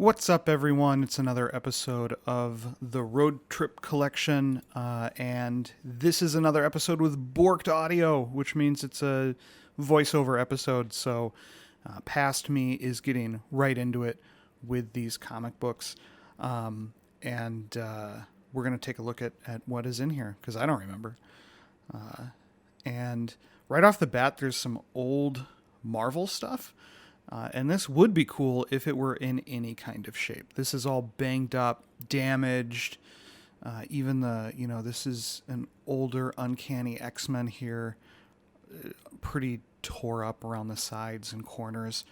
What's up, everyone? It's another episode of the Road Trip Collection, and this is another episode with Borked Audio, which means it's a voiceover episode. So, past me is getting right into it with these comic books, and we're going to take a look at what is in here because I don't remember. And right off the bat, there's some old Marvel stuff. And this would be cool if it were in any kind of shape. This is all banged up, damaged. Even this is an older, uncanny X-Men here, pretty tore up around the sides and corners.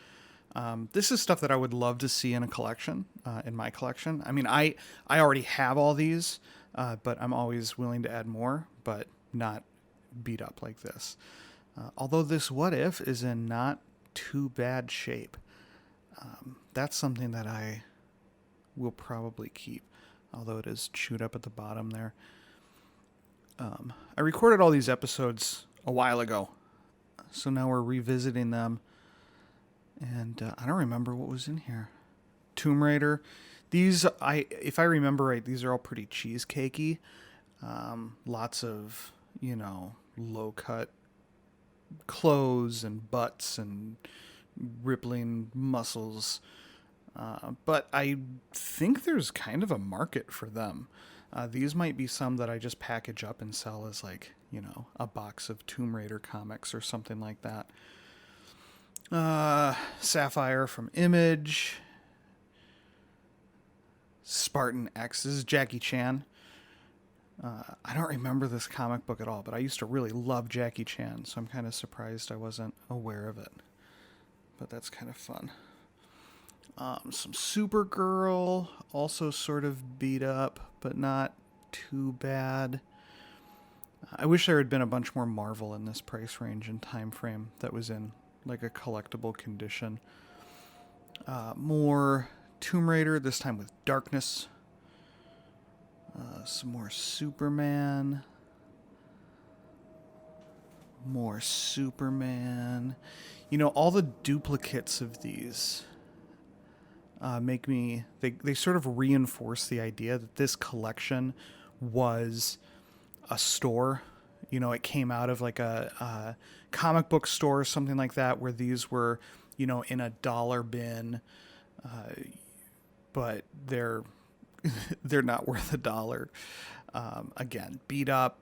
This is stuff that I would love to see in a collection, in my collection. I mean, I already have all these, but I'm always willing to add more, but not beat up like this. Although this What If is in not too bad shape. That's something that I will probably keep, although it is chewed up at the bottom there. I recorded all these episodes a while ago, so now we're revisiting them, and I don't remember what was in here. Tomb Raider. These, if I remember right, these are all pretty cheesecakey. Lots of, low cut clothes and butts and rippling muscles. But I think there's kind of a market for them. These might be some that I just package up and sell as a box of Tomb Raider comics or something like that. Sapphire from Image. Spartan X. This is Jackie Chan. I don't remember this comic book at all, but I used to really love Jackie Chan, so I'm kind of surprised I wasn't aware of it. But that's kind of fun. Some Supergirl, also sort of beat up, but not too bad. I wish there had been a bunch more Marvel in this price range and time frame that was in like a collectible condition. More Tomb Raider, this time with Darkness. Some more Superman. More Superman. All the duplicates of these make me... They sort of reinforce the idea that this collection was a store. It came out of like a comic book store or something like that, where these were, in a dollar bin. But they're not worth a dollar. Again, beat up.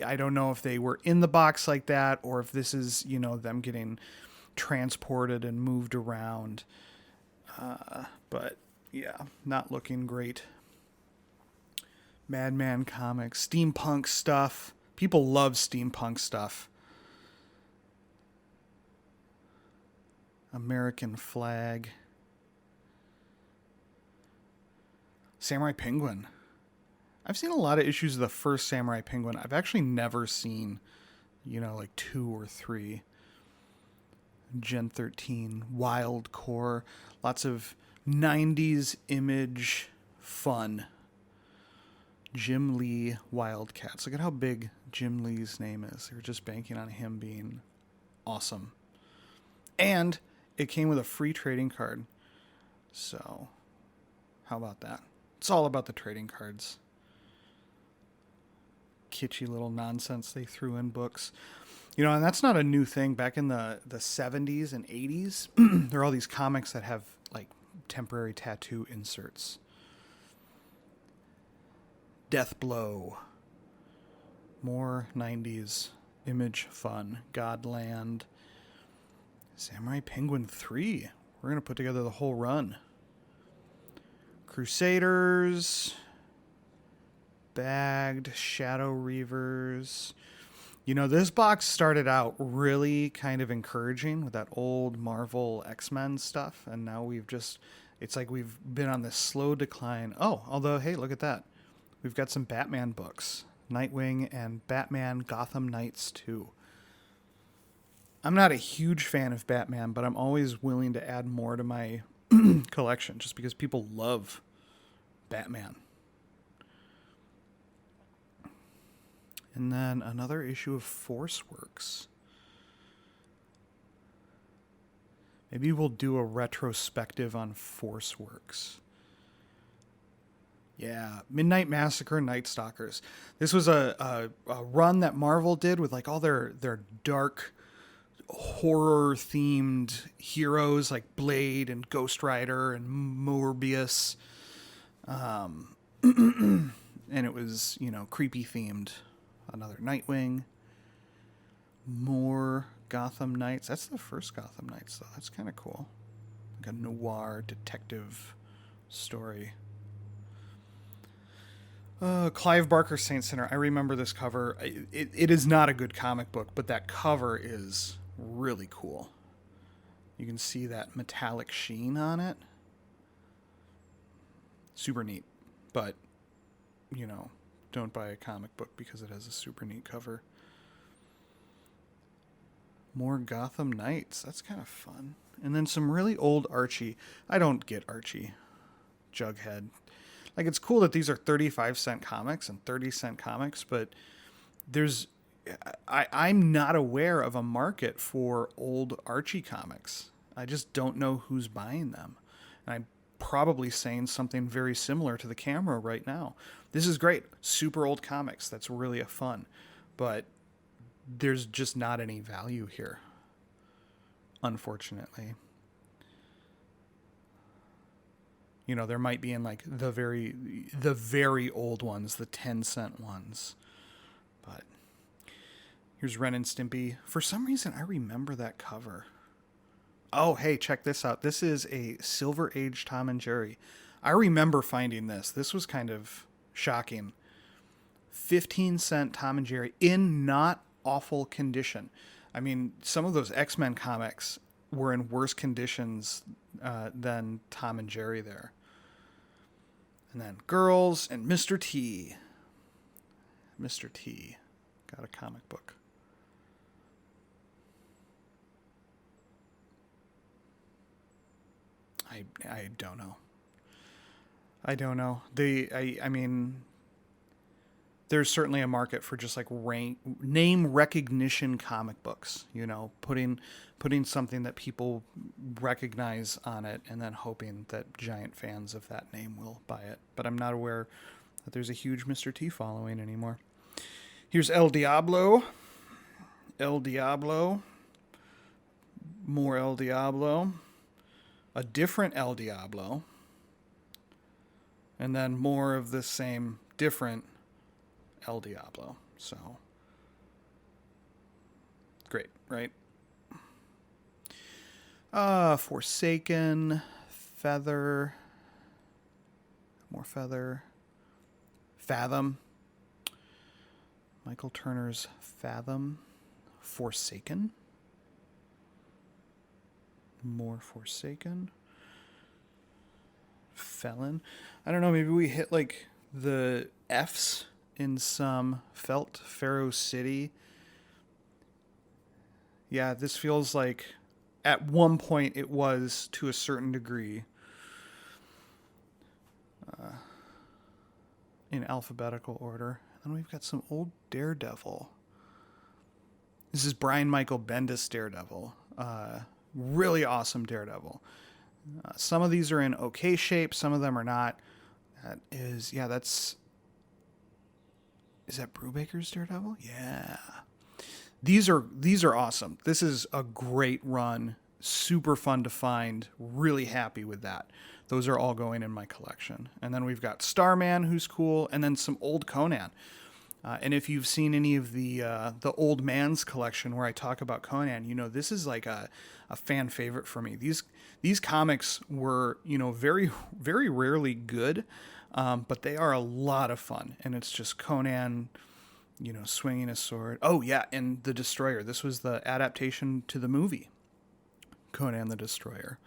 I don't know if they were in the box like that or if this is, them getting transported and moved around. But yeah, not looking great. Madman Comics, steampunk stuff. People love steampunk stuff. American Flag. Samurai Penguin. I've seen a lot of issues of the first Samurai Penguin. I've actually never seen, like 2 or 3. Gen 13, Wild Core. Lots of 90s Image fun. Jim Lee Wildcats. Look at how big Jim Lee's name is. They were just banking on him being awesome. And it came with a free trading card. So, how about that? It's all about the trading cards. Kitschy little nonsense they threw in books. And that's not a new thing. Back in the 70s and 80s, there are all these comics that have, like, temporary tattoo inserts. Death Blow. More 90s Image fun. Godland. Samurai Penguin 3. We're going to put together the whole run. Crusaders, Bagged, Shadow Reavers. This box started out really kind of encouraging with that old Marvel X-Men stuff, and now it's like we've been on this slow decline. Oh, although, hey, look at that. We've got some Batman books. Nightwing and Batman Gotham Knights 2. I'm not a huge fan of Batman, but I'm always willing to add more to my collection just because people love Batman. And then another issue of Force Works. Maybe we'll do a retrospective on Force Works. Yeah, Midnight Massacre, Night Stalkers. This was a run that Marvel did with like all their dark horror themed heroes like Blade and Ghost Rider and Morbius. And it was, creepy themed. Another Nightwing. More Gotham Knights. That's the first Gotham Knights, though. That's kind of cool. Like a noir detective story. Clive Barker Saint Sinner. I remember this cover. It is not a good comic book, but that cover is really cool. You can see that metallic sheen on it. Super neat. But, don't buy a comic book because it has a super neat cover. More Gotham Knights. That's kind of fun. And then some really old Archie. I don't get Archie. Jughead. Like, it's cool that these are 35-cent comics and 30-cent comics, but I'm not aware of a market for old Archie comics. I just don't know who's buying them. And I'm probably saying something very similar to the camera right now. This is great. Super old comics. That's really a fun. But there's just not any value here, unfortunately. There might be in like the very old ones, the 10-cent ones. But here's Ren and Stimpy. For some reason, I remember that cover. Oh, hey, check this out. This is a Silver Age Tom and Jerry. I remember finding this. This was kind of shocking. 15-cent Tom and Jerry in not awful condition. I mean, some of those X-Men comics were in worse conditions than Tom and Jerry there. And then Girls and Mr. T. Mr. T got a comic book. I don't know. I don't know. I mean, there's certainly a market for just like name recognition comic books, putting something that people recognize on it and then hoping that giant fans of that name will buy it. But I'm not aware that there's a huge Mr. T following anymore. Here's El Diablo. El Diablo. More El Diablo. A different El Diablo. And then more of the same different El Diablo. So great, right? Forsaken, Feather, more Feather, Fathom, Michael Turner's Fathom, Forsaken, more Forsaken, Felon. I don't know, maybe we hit like the F's in some Felt, Pharaoh City. Yeah, this feels like at one point it was to a certain degree in alphabetical order. And then we've got some old Daredevil. This is Brian Michael Bendis Daredevil. Really awesome Daredevil. Some of these are in okay shape. Some of them are not. Is that Brubaker's Daredevil? Yeah. These are awesome. This is a great run. Super fun to find. Really happy with that. Those are all going in my collection. And then we've got Starman, who's cool, and then some old Conan. And if you've seen any of the Old Man's collection where I talk about Conan, this is like a fan favorite for me. These comics were, very, very rarely good, but they are a lot of fun. And it's just Conan, swinging a sword. Oh, yeah, and The Destroyer. This was the adaptation to the movie, Conan the Destroyer.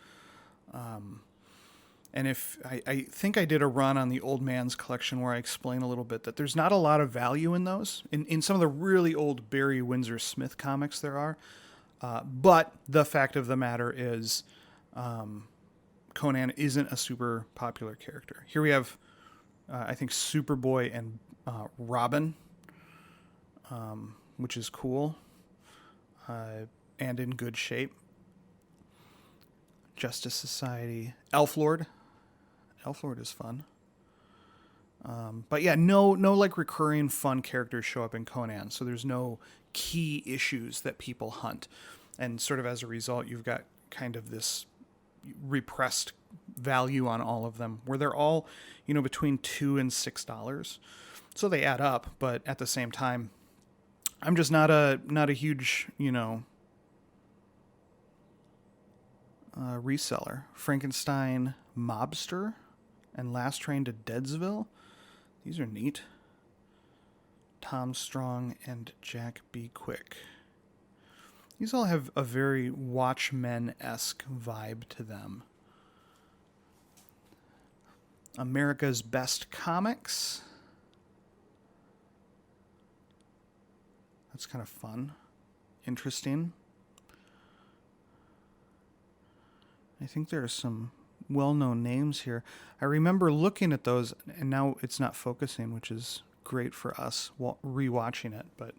And if I think I did a run on the Old Man's collection where I explain a little bit that there's not a lot of value in those. In some of the really old Barry Windsor Smith comics there are. But the fact of the matter is Conan isn't a super popular character. Here we have, I think, Superboy and Robin, which is cool and in good shape. Justice Society, Elf Lord. Elf Lord is fun. But yeah, no like recurring fun characters show up in Conan, so there's no key issues that people hunt, and sort of as a result, you've got kind of this repressed value on all of them, where they're all, between $2 and $6, so they add up. But at the same time, I'm just not a huge reseller. Frankenstein Mobster and Last Train to Deadsville. These are neat. Tom Strong and Jack B. Quick. These all have a very Watchmen-esque vibe to them. America's Best Comics. That's kind of fun. Interesting. I think there are some well-known names here. I remember looking at those, and now it's not focusing, which is great for us rewatching it. But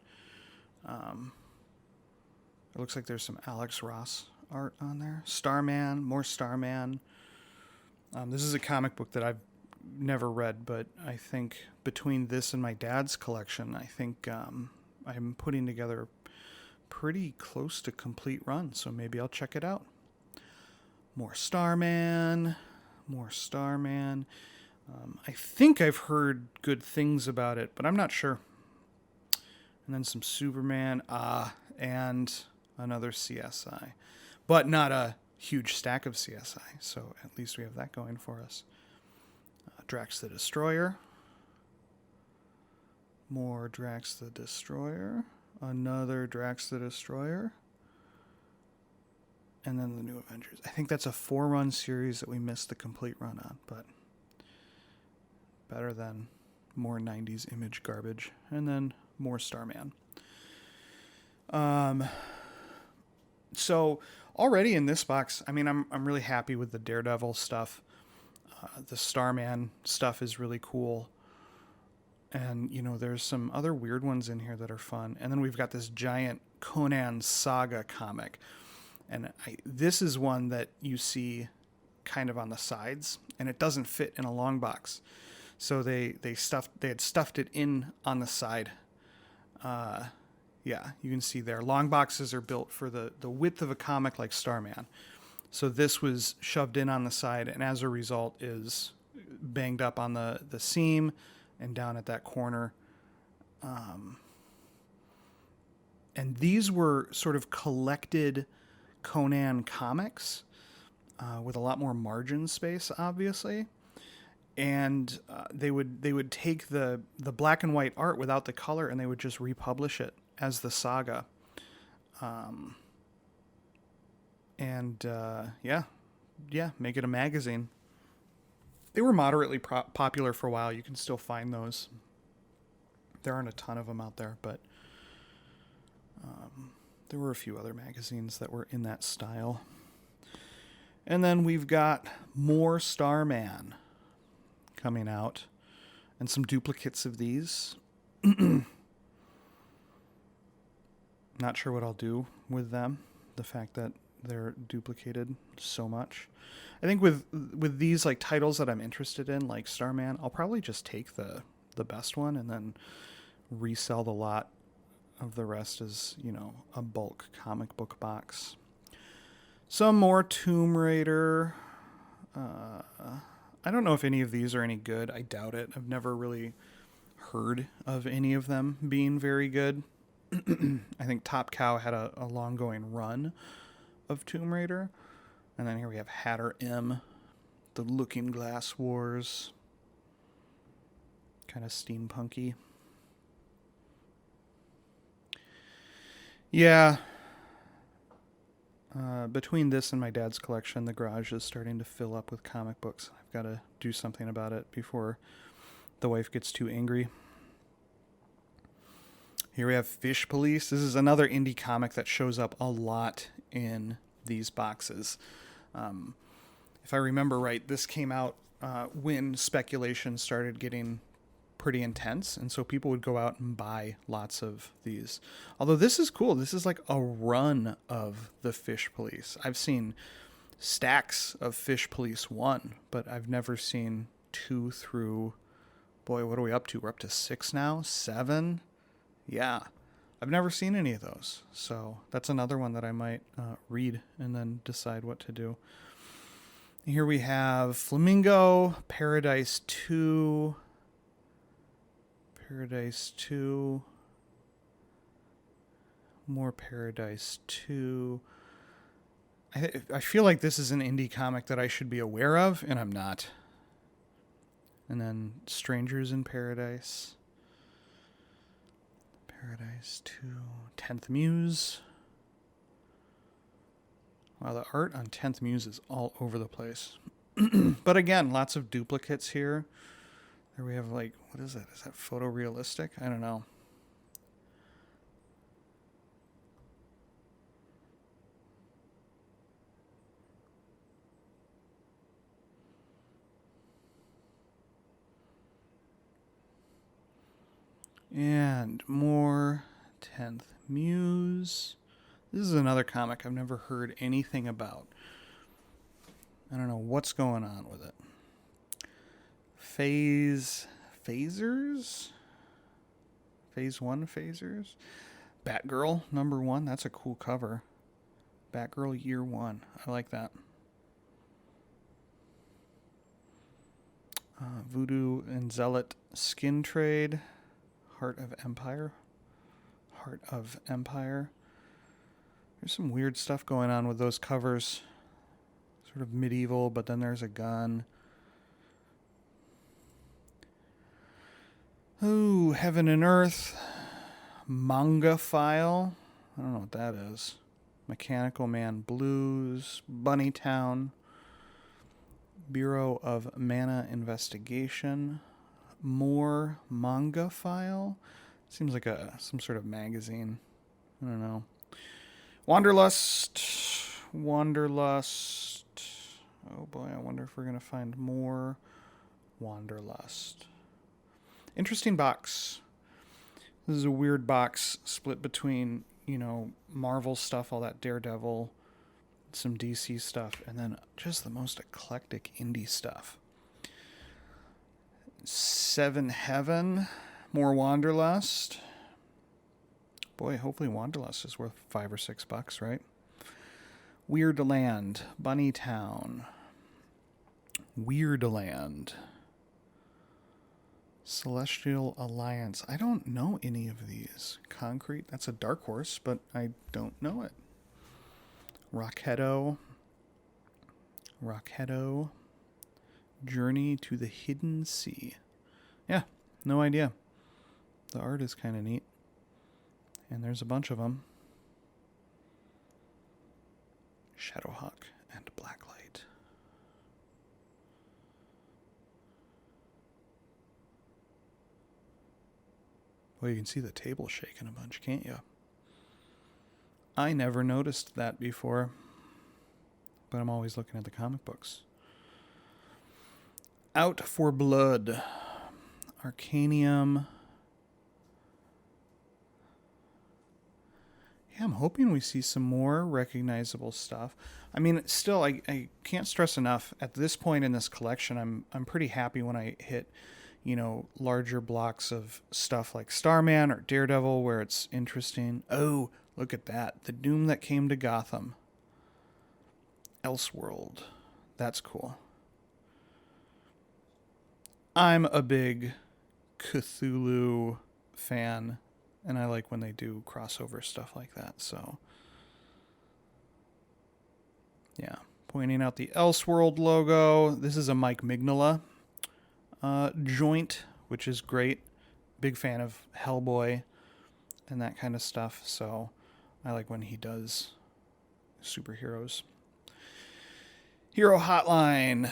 it looks like there's some Alex Ross art on there. Starman, more Starman. This is a comic book that I've never read, but I think between this and my dad's collection, I think I'm putting together a pretty close to complete run, so maybe I'll check it out. More Starman. I think I've heard good things about it, but I'm not sure. And then some Superman, and another CSI. But not a huge stack of CSI, so at least we have that going for us. Drax the Destroyer. More Drax the Destroyer. Another Drax the Destroyer. And then the New Avengers. I think that's a 4-run series that we missed the complete run on, but better than more 90s Image garbage. And then more Starman. So already in this box, I mean, I'm really happy with the Daredevil stuff. The Starman stuff is really cool. And, there's some other weird ones in here that are fun. And then we've got this giant Conan Saga comic. And this is one that you see kind of on the sides, and it doesn't fit in a long box. So they had stuffed it in on the side. Yeah, you can see there. Long boxes are built for the width of a comic like Starman. So this was shoved in on the side, and as a result is banged up on the seam and down at that corner. And these were sort of collected Conan comics with a lot more margin space, obviously. And they would take the black and white art without the color, and they would just republish it as the Saga. Make it a magazine. They were moderately popular for a while. You can still find those. There aren't a ton of them out there, but there were a few other magazines that were in that style. And then we've got more Starman coming out, and some duplicates of these. Not sure what I'll do with them. The fact that they're duplicated so much. I think with these like titles that I'm interested in, like Starman, I'll probably just take the best one and then resell the lot of the rest as, a bulk comic book box. Some more Tomb Raider. I don't know if any of these are any good. I doubt it. I've never really heard of any of them being very good. I think Top Cow had a long-going run of Tomb Raider. And then here we have Hatter M, the Looking Glass Wars. Kind of steampunky. Yeah. Between this and my dad's collection, the garage is starting to fill up with comic books. I've got to do something about it before the wife gets too angry. Here we have Fish Police. This is another indie comic that shows up a lot in these boxes. If I remember right, this came out when speculation started getting pretty intense, and so people would go out and buy lots of these. Although this is cool. This is like a run of the Fish Police. I've seen stacks of Fish Police 1, but I've never seen 2 through, boy, what are we up to? We're up to 6 now? 7? Yeah. I've never seen any of those. So that's another one that I might read and then decide what to do. Here we have Flamingo, Paradise 2, Paradise 2, more Paradise 2. I feel like this is an indie comic that I should be aware of, and I'm not. And then Strangers in Paradise. Paradise 2. 10th Muse. Wow, the art on 10th Muse is all over the place. But again, lots of duplicates here. There we have, like, what is that? Is that photorealistic? I don't know. And more 10th Muse. This is another comic I've never heard anything about. I don't know what's going on with it. Phasers? Phase 1 Phasers? Batgirl #1. That's a cool cover. Batgirl Year 1. I like that. Voodoo and Zealot Skin Trade. Heart of Empire. Heart of Empire. There's some weird stuff going on with those covers. Sort of medieval, but then there's a gun. Ooh, Heaven and Earth. Manga File. I don't know what that is. Mechanical Man Blues. Bunny Town. Bureau of Mana Investigation. More Manga File. Seems like some sort of magazine. I don't know. Wanderlust. Oh boy, I wonder if we're going to find more Wanderlust. Interesting box. This is a weird box split between, Marvel stuff, all that Daredevil, some DC stuff, and then just the most eclectic indie stuff. Seven Heaven, more Wanderlust. Boy, hopefully Wanderlust is worth $5 or $6, right? Weirdland, Bunny Town. Weirdland. Celestial Alliance. I don't know any of these. Concrete, that's a Dark Horse, but I don't know it. Rocketto. Journey to the Hidden Sea. Yeah, no idea. The art is kind of neat. And there's a bunch of them. Shadowhawk and Blacklight. Well, you can see the table shaking a bunch, can't you? I never noticed that before, but I'm always looking at the comic books. Out for Blood. Arcanium. Yeah, I'm hoping we see some more recognizable stuff. I mean, still, I can't stress enough, at this point in this collection, I'm pretty happy when I hit, larger blocks of stuff like Starman or Daredevil where it's interesting. Oh, look at that. The Doom That Came to Gotham. Elseworld. That's cool. I'm a big Cthulhu fan, and I like when they do crossover stuff like that, so. Yeah. Pointing out the Elseworld logo. This is a Mike Mignola joint, which is great. Big fan of Hellboy and that kind of stuff, so I like when he does superheroes. Hero Hotline.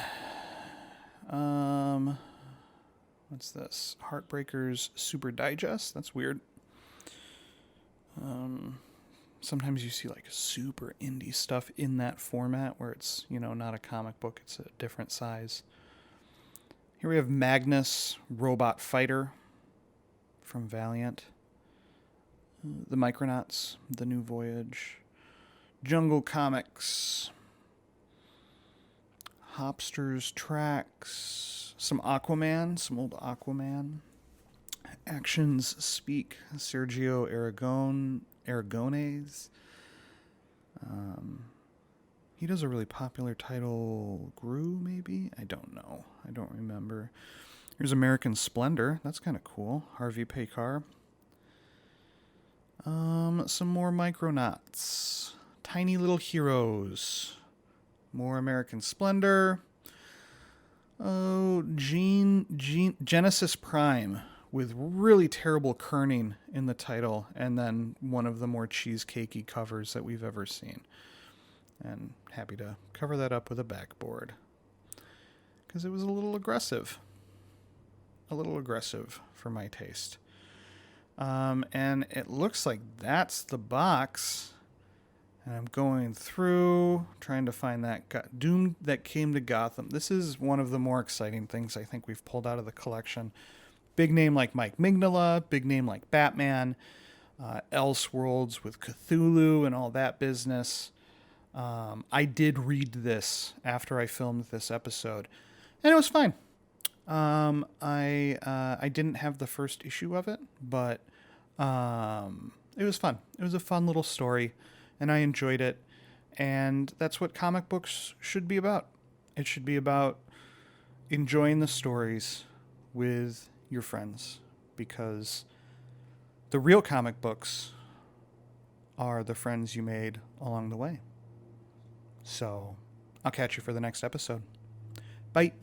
What's this? Heartbreakers Super Digest. That's weird. Sometimes you see like super indie stuff in that format where it's, not a comic book, it's a different size. Here we have Magnus Robot Fighter from Valiant. The Micronauts, The New Voyage. Jungle Comics. Hopster's Tracks, some Aquaman, some old Aquaman. Actions Speak, Sergio Aragones. He does a really popular title, Gru, maybe? I don't know. I don't remember. Here's American Splendor. That's kind of cool. Harvey Pekar. Some more Micronauts. Tiny Little Heroes. More American Splendor. Oh, Genesis Prime, with really terrible kerning in the title, and then one of the more cheesecakey covers that we've ever seen. And happy to cover that up with a backboard, because it was a little aggressive. A little aggressive for my taste. And it looks like that's the box. And I'm going through, trying to find that Doom That Came to Gotham. This is one of the more exciting things I think we've pulled out of the collection. Big name like Mike Mignola, big name like Batman, Elseworlds with Cthulhu and all that business. I did read this after I filmed this episode, and it was fine. I didn't have the first issue of it, but it was fun. It was a fun little story, and I enjoyed it. And that's what comic books should be about. It should be about enjoying the stories with your friends, because the real comic books are the friends you made along the way. So I'll catch you for the next episode. Bye.